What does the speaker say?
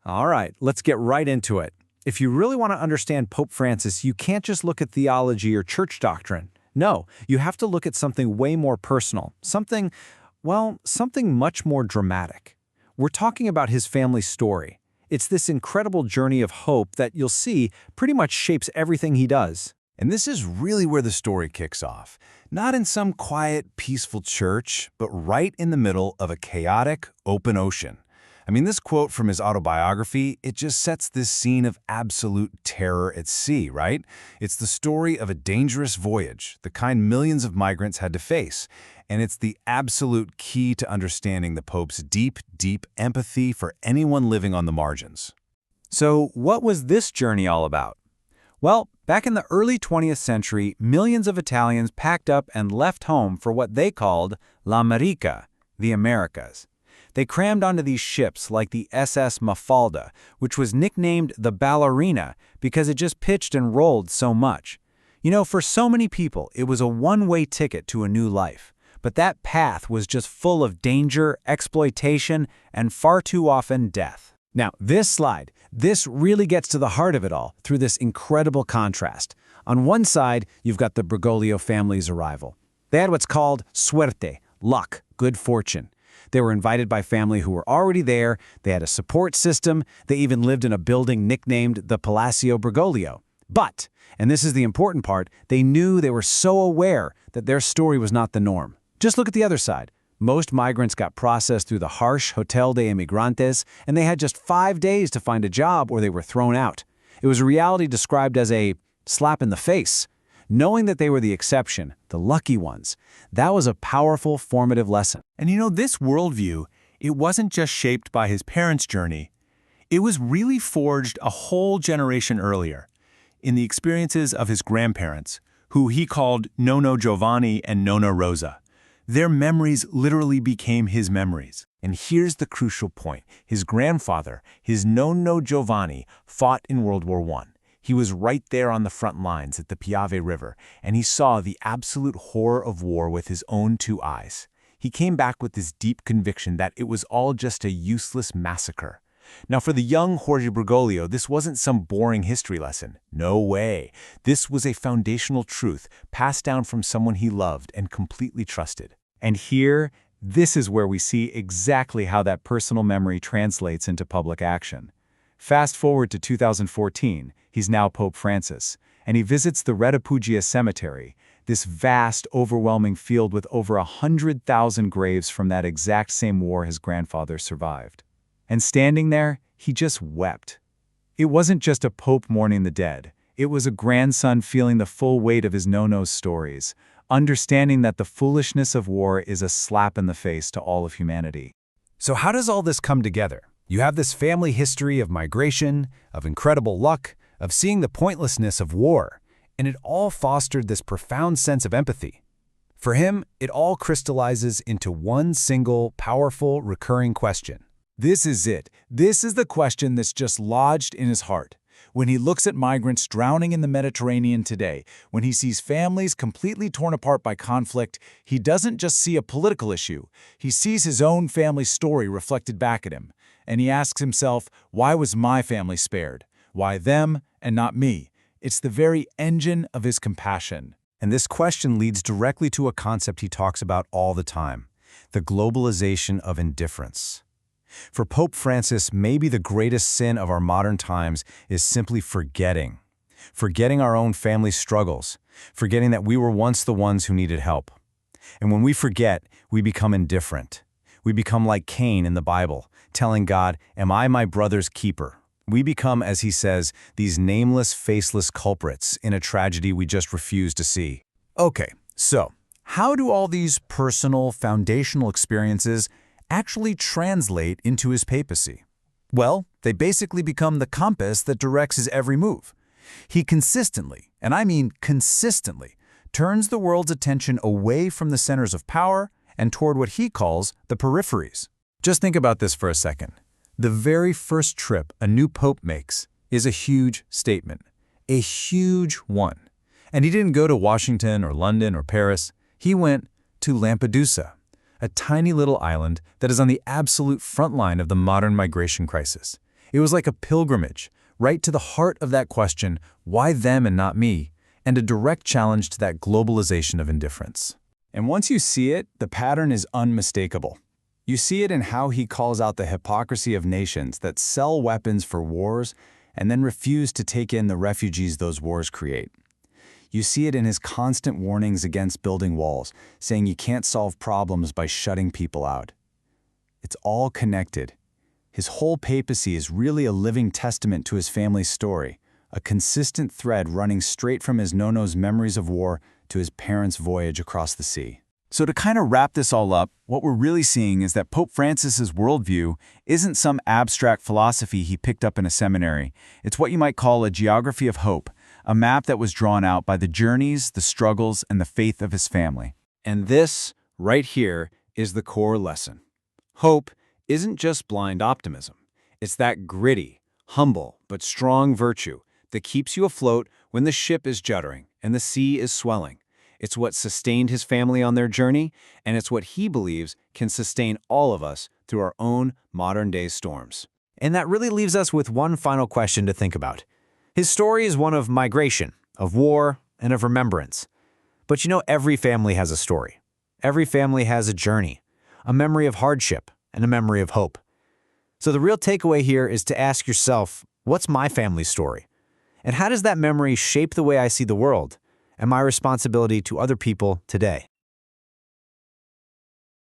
All right, let's get right into it. If you really want to understand Pope Francis, you can't just look at theology or church doctrine. No, you have to look at something way more personal, something much more dramatic. We're talking about his family story. It's this incredible journey of hope that you'll see pretty much shapes everything he does. And this is really where the story kicks off. Not in some quiet, peaceful church, but right in the middle of a chaotic, open ocean. I mean, this quote from his autobiography, it just sets this scene of absolute terror at sea, right? It's the story of a dangerous voyage, the kind millions of migrants had to face. And it's the absolute key to understanding the Pope's deep, deep empathy for anyone living on the margins. So, what was this journey all about? Well, back in the early 20th century, millions of Italians packed up and left home for what they called l'America, the Americas. They crammed onto these ships like the SS Mafalda, which was nicknamed the Ballerina because it just pitched and rolled so much. You know, for so many people, it was a one-way ticket to a new life. But that path was just full of danger, exploitation, and far too often death. Now, this really gets to the heart of it all through this incredible contrast. On one side, you've got the Bergoglio family's arrival. They had what's called suerte, luck, good fortune. They were invited by family who were already there, they had a support system, they even lived in a building nicknamed the Palacio Bergoglio. But, and this is the important part, they were so aware that their story was not the norm. Just look at the other side. Most migrants got processed through the harsh Hotel de Emigrantes, and they had just 5 days to find a job or they were thrown out. It was a reality described as a slap in the face. Knowing that they were the exception, the lucky ones, that was a powerful, formative lesson. And you know, this worldview, it wasn't just shaped by his parents' journey. It was really forged a whole generation earlier, in the experiences of his grandparents, who he called Nonno Giovanni and Nonna Rosa. Their memories literally became his memories. And here's the crucial point. His grandfather, his Nonno Giovanni, fought in World War I. He was right there on the front lines at the Piave River, and he saw the absolute horror of war with his own 2 eyes. He came back with this deep conviction that it was all just a useless massacre. Now, for the young Jorge Bergoglio, this wasn't some boring history lesson. No way. This was a foundational truth passed down from someone he loved and completely trusted. And this is where we see exactly how that personal memory translates into public action. Fast forward to 2014, he's now Pope Francis, and he visits the Rettapuggia Cemetery, this vast, overwhelming field with over 100,000 graves from that exact same war his grandfather survived. And standing there, he just wept. It wasn't just a pope mourning the dead. It was a grandson feeling the full weight of his nonno's stories, understanding that the foolishness of war is a slap in the face to all of humanity. So how does all this come together? You have this family history of migration, of incredible luck, of seeing the pointlessness of war, and it all fostered this profound sense of empathy. For him, it all crystallizes into one single, powerful, recurring question. This is it. This is the question that's just lodged in his heart. When he looks at migrants drowning in the Mediterranean today, when he sees families completely torn apart by conflict, he doesn't just see a political issue. He sees his own family story reflected back at him. And he asks himself, why was my family spared? Why them and not me? It's the very engine of his compassion. And this question leads directly to a concept he talks about all the time, the globalization of indifference. For Pope Francis, maybe the greatest sin of our modern times is simply forgetting our own family struggles, forgetting that we were once the ones who needed help. And when we forget, we become indifferent. We become like Cain in the Bible, telling God, "Am I my brother's keeper?" We become, as he says, these nameless, faceless culprits in a tragedy we just refuse to see. Okay, so how do all these personal, foundational experiences actually translate into his papacy? Well, they basically become the compass that directs his every move. He consistently, and I mean consistently, turns the world's attention away from the centers of power and toward what he calls the peripheries. Just think about this for a second. The very first trip a new pope makes is a huge statement, a huge one. And he didn't go to Washington or London or Paris. He went to Lampedusa, a tiny little island that is on the absolute front line of the modern migration crisis. It was like a pilgrimage, right to the heart of that question, why them and not me, and a direct challenge to that globalization of indifference. And once you see it, the pattern is unmistakable. You see it in how he calls out the hypocrisy of nations that sell weapons for wars and then refuse to take in the refugees those wars create. You see it in his constant warnings against building walls, saying you can't solve problems by shutting people out. It's all connected. His whole papacy is really a living testament to his family's story, a consistent thread running straight from his Nono's memories of war to his parents' voyage across the sea. So to kind of wrap this all up, what we're really seeing is that Pope Francis's worldview isn't some abstract philosophy he picked up in a seminary. It's what you might call a geography of hope, a map that was drawn out by the journeys, the struggles, and the faith of his family. And this, right here, is the core lesson. Hope isn't just blind optimism. It's that gritty, humble, but strong virtue that keeps you afloat when the ship is juddering and the sea is swelling. It's what sustained his family on their journey, and it's what he believes can sustain all of us through our own modern-day storms. And that really leaves us with one final question to think about. His story is one of migration, of war, and of remembrance. But you know, every family has a story. Every family has a journey, a memory of hardship, and a memory of hope. So the real takeaway here is to ask yourself, what's my family's story? And how does that memory shape the way I see the world and my responsibility to other people today?